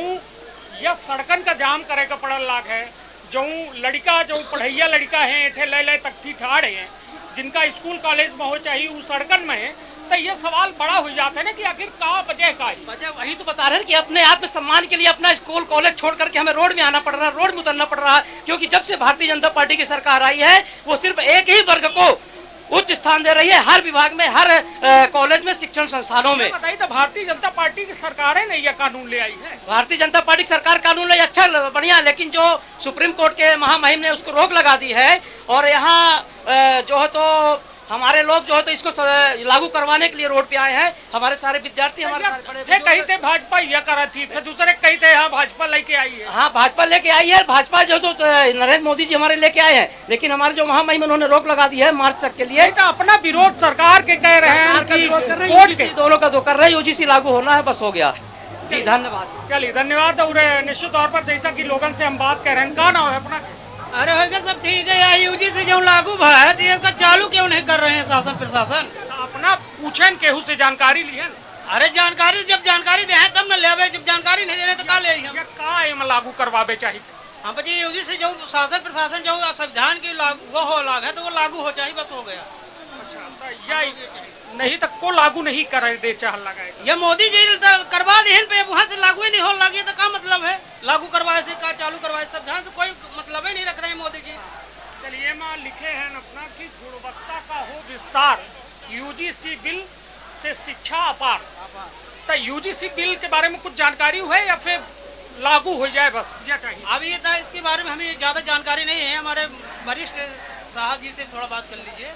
यह सड़कन का जाम करे का पड़ल लाग है, जो लड़का जो पढ़ैया लड़का है एठे ले तख्ती ठाड़ है, जिनका स्कूल कॉलेज में हो चाहिए वो सड़कन में है, तो ये सवाल बड़ा हो जाता है ना कि आखिर का वजह का है? वजह वही तो बता रहे हैं कि अपने आप में सम्मान के लिए अपना स्कूल कॉलेज छोड़ करके हमें रोड में आना पड़ रहा है, रोड में उतरना पड़ रहा है। क्योंकि जब से भारतीय जनता पार्टी की सरकार आई है वो सिर्फ एक ही वर्ग को उच्च स्थान दे रही है, हर विभाग में, हर कॉलेज में, शिक्षण संस्थानों में। बताइए तो भारतीय जनता पार्टी की सरकार ने यह कानून ले आई है? भारतीय जनता पार्टी की सरकार कानून ले अच्छा बढ़िया, लेकिन जो सुप्रीम कोर्ट के महामहिम ने उसको रोक लगा दी है। और यहाँ जो है तो हमारे लोग जो है तो इसको लागू करवाने के लिए रोड पे आए हैं। हमारे सारे विद्यार्थी हमारे कहीं थे भाजपा यह करा थी, फिर दूसरे कहीं थे हाँ भाजपा लेके आई है। हाँ भाजपा लेके आई है, भाजपा जो तो नरेंद्र मोदी जी हमारे लेके आए हैं, लेकिन हमारे जो महामहिम उन्होंने रोक लगा दी है मार्च तक के लिए। तो अपना विरोध सरकार के कह रहे हैं कि कोर्ट के दोनों का दो कर रहे हैं, UGC लागू होना है, बस हो गया जी। धन्यवाद। चलिए धन्यवाद। और निश्चित तौर पर जैसा कि लोगों से हम बात कर रहे हैं, क्या नाम है अपना? अरे होगा सब ठीक है यार, UGC जो लागू भा है तो इसका चालू क्यों नहीं कर रहे हैं शासन प्रशासन? अपना पूछन केहू से जानकारी ली है? अरे जानकारी जब जानकारी दे तब न ले, जब जानकारी नहीं दे रहे तो का ले हम? का लागू करवावे चाहिए? हाँ बच्चे UGC जो शासन प्रशासन जो संविधान की लागू हो लाग है तो वो लागू हो चाहिए, बस हो गया। अच्छा नहीं तक को लागू नहीं करे दे चाह लगाए ये मोदी जी करवा देहन पे वहाँ से लागू ही नहीं हो लगी तो क्या मतलब है? लागू करवाए से का चालू करवाए सब ध्यान से कोई मतलब ही नहीं रख रहे हैं मोदी जी। चलिए माँ लिखे हैं अपना कि गुणवत्ता का हो विस्तार, यूजीसी बिल से शिक्षा अपार। तो यूजीसी बिल के बारे में कुछ जानकारी हुआ है या फिर लागू हो जाए बस या चाहिए? अभी तो इसके बारे में हमें ज्यादा जानकारी नहीं है, हमारे वरिष्ठ साहब जी से थोड़ा बात कर लीजिए।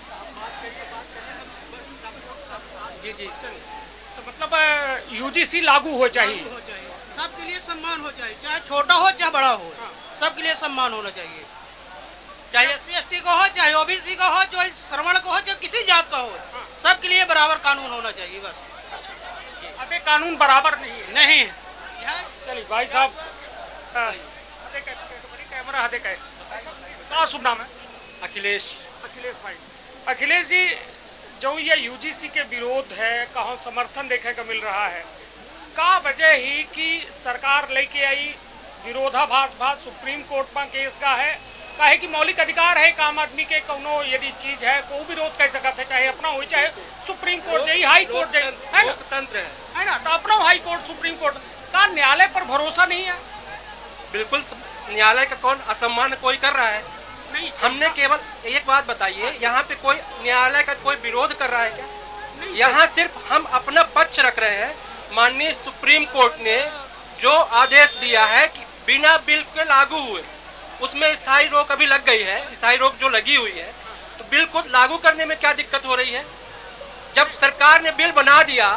जी जी। तो मतलब यूजीसी लागू हो चाहिए, सबके लिए सम्मान हो चाहिए, चाहे छोटा हो चाहे बड़ा हो, सबके लिए सम्मान होना चाहिए। चाहे SC/ST को हो, चाहे OBC का हो, चाहे श्रमण को हो, चाहे किसी जात का हो, सबके लिए बराबर कानून होना चाहिए बस। अबे कानून बराबर नहीं है। नहीं। चलिए भाई साहब, कैमरा हाथे का क्या शुभ नाम है? अखिलेश। अखिलेश भाई, अखिलेश जी, जो ये यूजीसी के विरोध है, कहाँ समर्थन देखने को मिल रहा है, का वजह ही कि सरकार लेके आई विरोधाभास सुप्रीम कोर्ट में केस का है, काहे कि मौलिक अधिकार है आम आदमी के, कोनो यदि चीज है को विरोध कर सकते है, चाहे अपना हो चाहे सुप्रीम कोर्ट जाई, हाई कोर्ट जाई, है ना? लोकतंत्र है ना? तो अपना हाई कोर्ट सुप्रीम कोर्ट का न्यायालय पर भरोसा नहीं है। बिल्कुल, न्यायालय का कौन असम्मान कोई कर रहा है? नहीं, हमने केवल एक बात बताइए, यहाँ पे कोई न्यायालय का कोई विरोध कर रहा है क्या? यहाँ सिर्फ हम अपना पक्ष रख रहे हैं। माननीय सुप्रीम कोर्ट ने जो आदेश दिया है कि बिना बिल के लागू हुए, उसमें स्थायी रोक अभी लग गई है, स्थायी रोक जो लगी हुई है, तो बिल को लागू करने में क्या दिक्कत हो रही है? जब सरकार ने बिल बना दिया,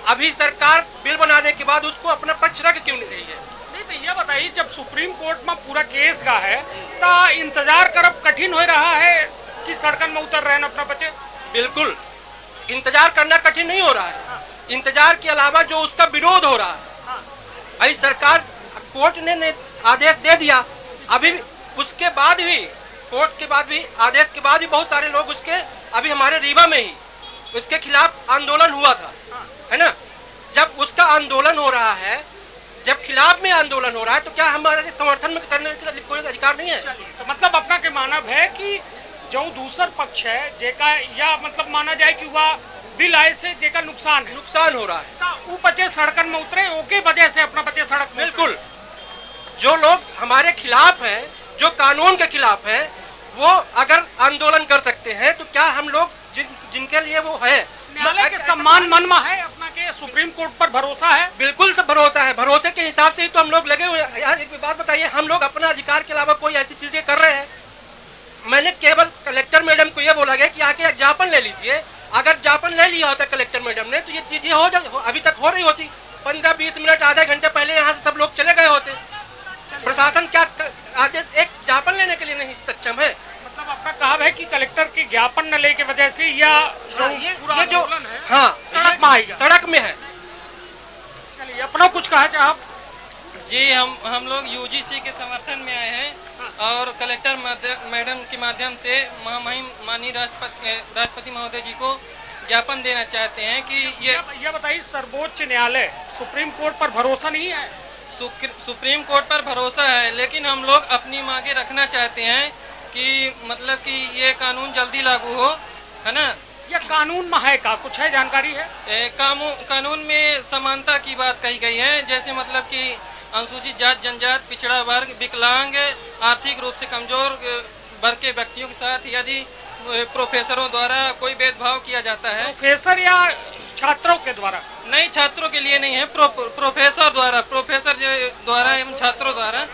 अभी सरकार बिल बनाने के बाद उसको अपना पक्ष रख क्यों नहीं रही है? नहीं तो ये बताइए, जब सुप्रीम कोर्ट में पूरा केस का है तो इंतजार करब कठिन हो रहा है कि सड़कन में उतर रहे हैं अपना बच्चे? बिल्कुल, इंतजार करना कठिन नहीं हो रहा है। इंतजार के अलावा जो उसका विरोध हो रहा है, भाई सरकार कोर्ट ने आदेश दे दिया, अभी उसके बाद भी, कोर्ट के बाद भी, आदेश के बाद भी बहुत सारे लोग उसके, अभी हमारे रीवा में ही उसके खिलाफ आंदोलन हुआ था, है ना? जब उसका आंदोलन हो रहा है, जब खिलाफ में आंदोलन हो रहा है, तो क्या हमारे समर्थन में करने का कोई अधिकार नहीं है? तो मतलब अपना के मानव है कि जो दूसर पक्ष है जेका, या मतलब माना जाए कि वह बिल आए से जेका नुकसान हो रहा है, वो बच्चे सड़कन में उतरे, ओके वजह से अपना बच्चे सड़क में। बिल्कुल, जो लोग हमारे खिलाफ हैं, जो कानून के खिलाफ हैं, वो अगर आंदोलन कर सकते हैं, तो क्या हम लोग जिनके लिए वो है, न्यायालय के सम्मान मन में है अपना के, सुप्रीम कोर्ट पर भरोसा है? बिल्कुल सब भरोसा है, भरोसे के हिसाब से ही तो हम लोग लगे हुए हैं। यार एक बात बताइए, हम लोग अपना अधिकार के अलावा कोई ऐसी चीजें कर रहे हैं? मैंने केवल कलेक्टर मैडम को ये बोला गया कि आके ज्ञापन ले लीजिए। अगर ज्ञापन ले लिया होता कलेक्टर मैडम ने, तो ये चीजें अभी तक हो रही होती। 15-20 मिनट, आधे घंटे पहले यहाँ से सब लोग चले गए होते। प्रशासन क्या आदेश एक ज्ञापन लेने के लिए नहीं सक्षम है? मतलब आपका कहा है कि कलेक्टर के ज्ञापन न लेके वजह से, या जो ये जो सड़क में आएगा, सड़क में है। चलिए अपना कुछ कहा चाहे आप? जी, हम लोग यूजीसी के समर्थन में आए हैं और कलेक्टर मैडम के माध्यम से माननीय राष्ट्रपति महोदय जी को ज्ञापन देना चाहते हैं कि ये बताइए, सर्वोच्च न्यायालय सुप्रीम कोर्ट पर भरोसा नहीं है? सुप्रीम कोर्ट पर भरोसा है, लेकिन हम लोग अपनी मांगे रखना चाहते हैं कि मतलब कि ये कानून जल्दी लागू हो, है ना? ये कानून में है का कुछ है जानकारी है? कानून में समानता की बात कही गई है, जैसे मतलब कि अनुसूचित जात जनजात, पिछड़ा वर्ग, विकलांग, आर्थिक रूप से कमजोर वर्ग के व्यक्तियों के साथ यदि प्रोफेसरों द्वारा कोई भेदभाव किया जाता है। प्रोफेसर या छात्रों के द्वारा? नहीं, छात्रों के लिए नहीं है, प्रोफेसर द्वारा एवं छात्रों द्वारा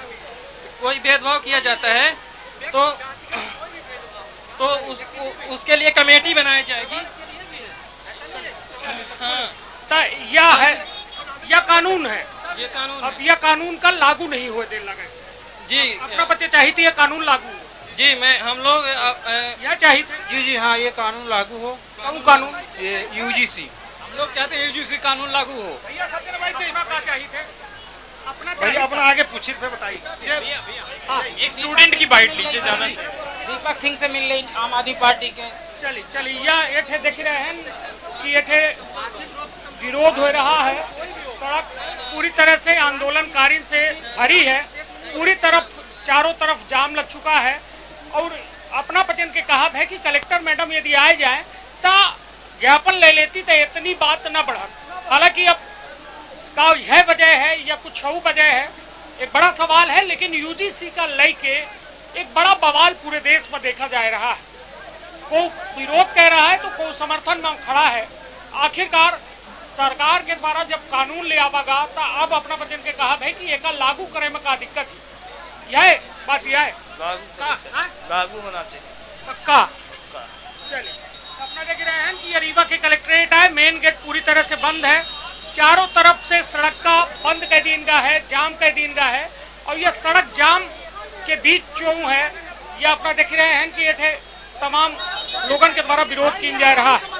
कोई भेदभाव किया जाता है, तो उसके लिए कमेटी बनाई जाएगी। हाँ, तो यह है, यह कानून है, ये कानून। अब यह कानून का लागू नहीं हुए देर लगे जी। अपना बच्चे चाहिए थे ये कानून लागू? जी, हम लोग यह चाहिए थे। जी हाँ, ये कानून लागू हो। कौन कानून? ये यूजीसी, हम लोग चाहते हैं यूजीसी कानून लागू हो। भैया का चाहिए थे अपना, भैया अपना आगे पूछिए फिर बताइए। हाँ, एक स्टूडेंट की बाइट लीजिए ज्यादा। दीपक सिंह से मिल रही आम आदमी पार्टी के। चलिए यह एठे देख रहे हैं कि एठे विरोध हो रहा है, सड़क पूरी तरह से आंदोलनकारी से भरी है, पूरी तरफ चारों तरफ जाम लग चुका है। और अपना बचन के कहा है कि कलेक्टर मैडम यदि आए जाए तो ज्ञापन ले लेती तो इतनी बात न बढ़त। हालांकि अब इसका यह वजह है या कुछ और वजह है, एक बड़ा सवाल है। लेकिन यूजीसी का लेके एक बड़ा बवाल पूरे देश में देखा जा रहा है। को विरोध कह रहा है तो को समर्थन में खड़ा है। आखिरकार सरकार के द्वारा जब कानून ले आवागा तो अब अपना वचन के कहा भाई कि एक लागू करे में का दिक्कत है, यह बात यह है लागू होना चाहिए पक्का। चलिए अपना देख रहे हैं कि रीवा के कलेक्ट्रेट है, मेन गेट पूरी तरह से बंद है, चारों तरफ से सड़क का बंद कर दिन का है, जाम कर दिन का है। और यह सड़क जाम के बीच जो है ये अपना देख रहे हैं कि ये तमाम लोगों के द्वारा विरोध किया जा रहा है।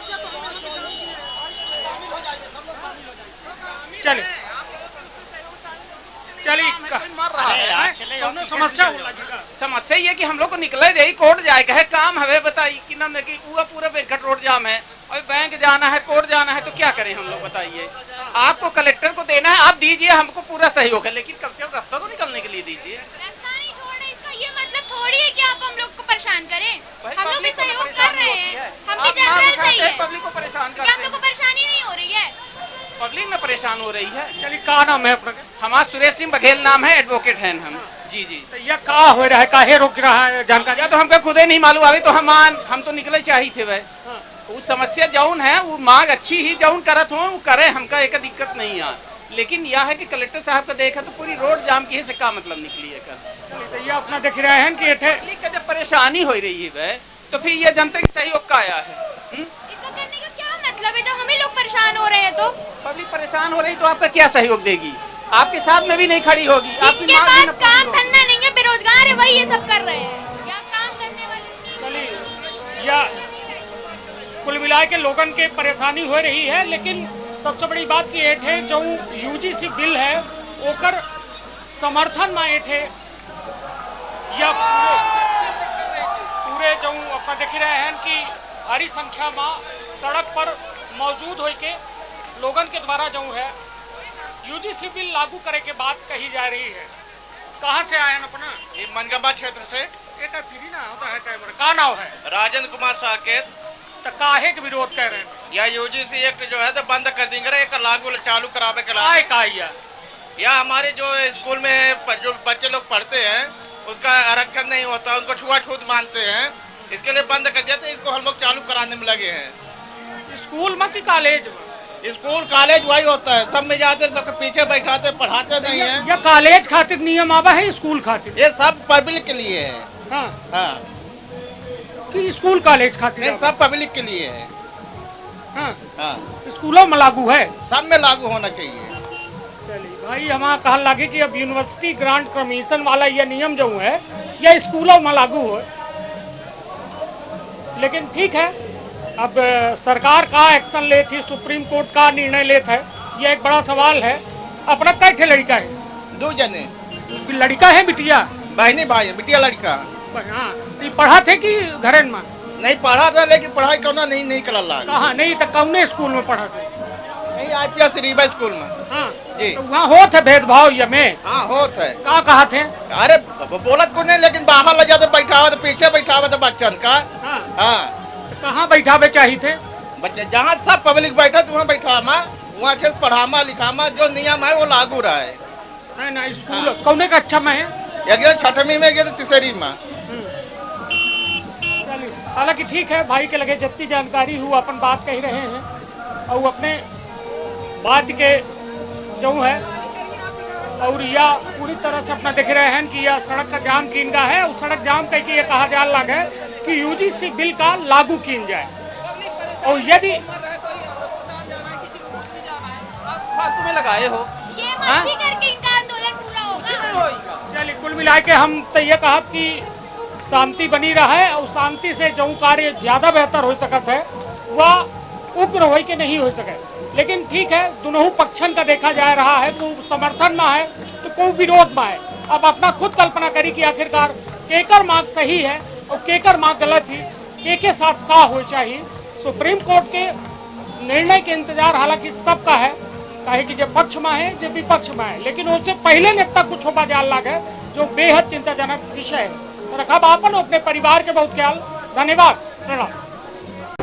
चलिए समस्या ये कि हम लोग को निकले दे कोर्ट जाएगा है, काम हवे बताइए कि ना कि पूरा वेंकट रोड जाम है और बैंक जाना है, कोर्ट जाना है, तो क्या करें हम लोग बताइए। आपको कलेक्टर को देना है, आप दीजिए, हमको पूरा सहयोग है, लेकिन कम से कम रास्ता को निकलने के लिए दीजिए। रास्ता नहीं छोड़ना, इसका ये मतलब थोड़ी है कि आप हम लोग को परेशान करें। हम लोग भी सहयोग कर रहे हैं, हम भी जनरल सही है, पब्लिक को परेशान क्या हम लोग को परेशानी नहीं हो रही है? पब्लिक में परेशान हो रही है। चलिए क्या नाम है अपना? हमारा सुरेश सिंह बघेल नाम है, एडवोकेट हैं हम। जी जी। तो यह क्या हो रहा है, काहे रोक रहा है जानकारी? तो हमको खुद ही नहीं मालूम, अभी तो हम तो निकले चाहिए थे भाई। वो समस्या जौन है वो मांग अच्छी ही जौन करत हो करे, हमका एक दिक्कत नहीं है। लेकिन यह है कि कलेक्टर साहब का देखा तो पूरी रोड जाम की से क्या मतलब निकली है कर। तो ये अपना देख रहे हैं कि पब्लिक का जब परेशानी हो रही है भाई तो फिर ये जनता की सहयोग का आया है। इसका करने का क्या मतलब है? जब हम ही लोग परेशान हो रहे हैं तो पब्लिक परेशान हो रही तो आपका क्या सहयोग देगी? आपके साथ में भी नहीं खड़ी होगी। जिनके पास काम धंधा नहीं है, बेरोजगार है, वही ये सब कर रहे हैं। या काम करने वाले या कुल मिला के लोगों के परेशानी हो रही है। लेकिन सबसे बड़ी बात की एठ है जो यूजीसी बिल है ओकर समर्थन में एठ है या पूरे जो अपना देख रहे हैं कि भारी संख्या में सड़क पर मौजूद हो के लोगों के द्वारा जो है यूजीसी बिल लागू करे के बात कही जा रही है। कहाँ से आए अपना? ये मनगंबा क्षेत्र से। एक फ्री ना होता है कैमरा का नाम है राजेंद्र कुमार साकेत। तो काहे के विरोध कर रहे हैं? या यूजीसी एक्ट जो है तो बंद कर देंगे, एक लागू चालू करावे के लायक। या हमारे जो स्कूल में जो बच्चे लोग पढ़ते हैं उसका आरक्षण नहीं होता, उनको छुआछूत मानते हैं, इसके लिए बंद कर दिया। तो इसको हम लोग चालू कराने में लगे हैं। स्कूल में कि कॉलेज में? स्कूल कॉलेज वही होता है, सब में जाते सबके पीछे बैठाते पढ़ाते नहीं है। या कॉलेज खातिर नियम आवा है, स्कूल खातिर? ये सब पब्लिक के लिए है। हाँ। हाँ। कि स्कूल कॉलेज खातिर? नहीं, सब पब्लिक के लिए है। हाँ। हाँ। स्कूलों में लागू है? सब में लागू होना चाहिए। चलिए भाई, हमारा कहा लगे कि अब यूनिवर्सिटी ग्रांट कमीशन वाला यह नियम जो है यह स्कूलों में लागू हो। लेकिन ठीक है, अब सरकार का एक्शन ले थी, सुप्रीम कोर्ट का निर्णय लेता है, यह एक बड़ा सवाल है। अपना कई थे लड़का है? 2 जने। लड़का है बिटिया? बहनी भाई, बिटिया लड़का। हाँ। पढ़ा थे कि घर में? नहीं पढ़ा था, लेकिन पढ़ाई करना नहीं कर रहा। कहाँ नहीं तो कौने स्कूल में पढ़ा थे? नहीं, आईपीएस रीवा स्कूल में। हाँ जी। तो वहाँ होत है भेदभाव ये में? हाँ होत है। कहा थे? अरे बोलत को नहीं, लेकिन बाहर ले जाते बैठावा तो पीछे बैठावा तो बच्चन का। हाँ। कहाँ बैठावे चाहिए थे? बच्चे जहाँ सब पब्लिक बैठे तो वहाँ बैठावा, वहाँ से पढ़ामा लिखामा जो नियम है वो लागू रहा है। नहीं ना स्कूल कौने का अच्छा में है? एक 6वीं में गया तो 3री में। हालांकि ठीक है, भाई के लगे जितनी जानकारी हुआ अपन बात कह रहे हैं और अपने बात के जो है और या पूरी तरह से अपना देख रहे हैं कि यह सड़क का जाम कीन का है। और सड़क जाम कह के ये कहा जा लगा है कि यूजीसी बिल का लागू कीन जाए और यदि तुम्हें लगाए हो ये मस्ती करके इनका आंदोलन पूरा होगा। चलिए कुल मिला के हम तो ये कहा कि शांति बनी रहा है और शांति से जो कार्य ज्यादा बेहतर हो सकता है वह उग्र हो के नहीं हो सके। लेकिन ठीक है, दोनों पक्षन का देखा जा रहा है, तो समर्थन में है तो कोई विरोध में है। अब अपना खुद कल्पना करी कि आखिरकार केकर मांग सही है और केकर मांग गलत ही, के साथ का हो चाहिए। सुप्रीम कोर्ट के निर्णय के इंतजार हालांकि सबका है, कहे कि जब पक्ष में है जब विपक्ष में है, लेकिन उससे पहले ने तक कुछ होगा जान लगा है जो बेहद चिंताजनक विषय है। रखा आपन अपने परिवार के बहुत ख्याल। धन्यवाद। प्रणाम।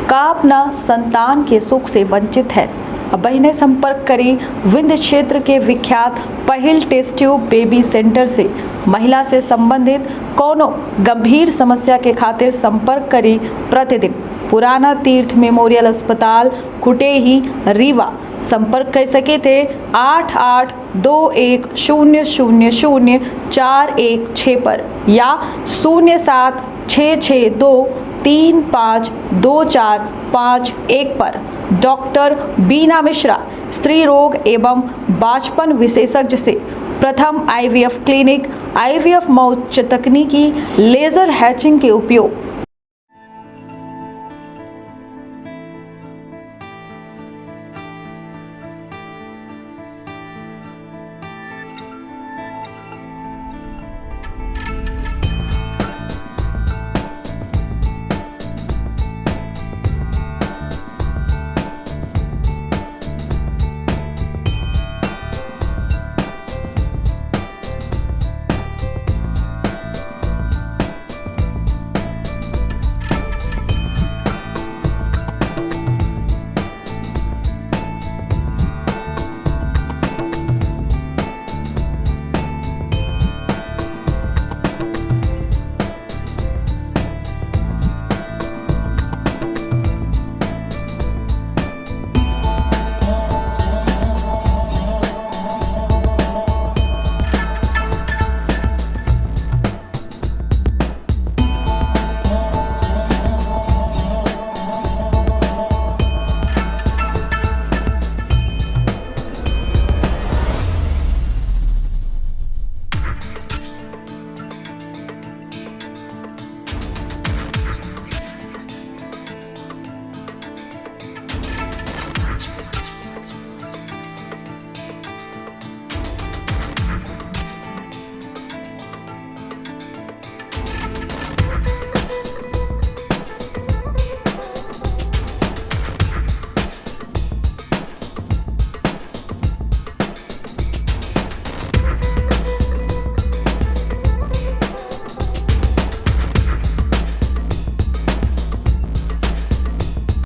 का अपना संतान के सुख से वंचित है। अब बहनें संपर्क करें विंध्य क्षेत्र के विख्यात पहिल टेस्ट ट्यूब बेबी सेंटर से। महिला से संबंधित कोनो गंभीर समस्या के खातिर संपर्क करें प्रतिदिन पुराना तीर्थ मेमोरियल अस्पताल कुटेही रीवा। संपर्क कर सके थे 8821000416 पर या 0766235245 पर। डॉक्टर बीना मिश्रा स्त्री रोग एवं बांझपन विशेषज्ञ से प्रथम IVF क्लिनिक, IVF मौच तकनीकी, लेजर हैचिंग के उपयोग,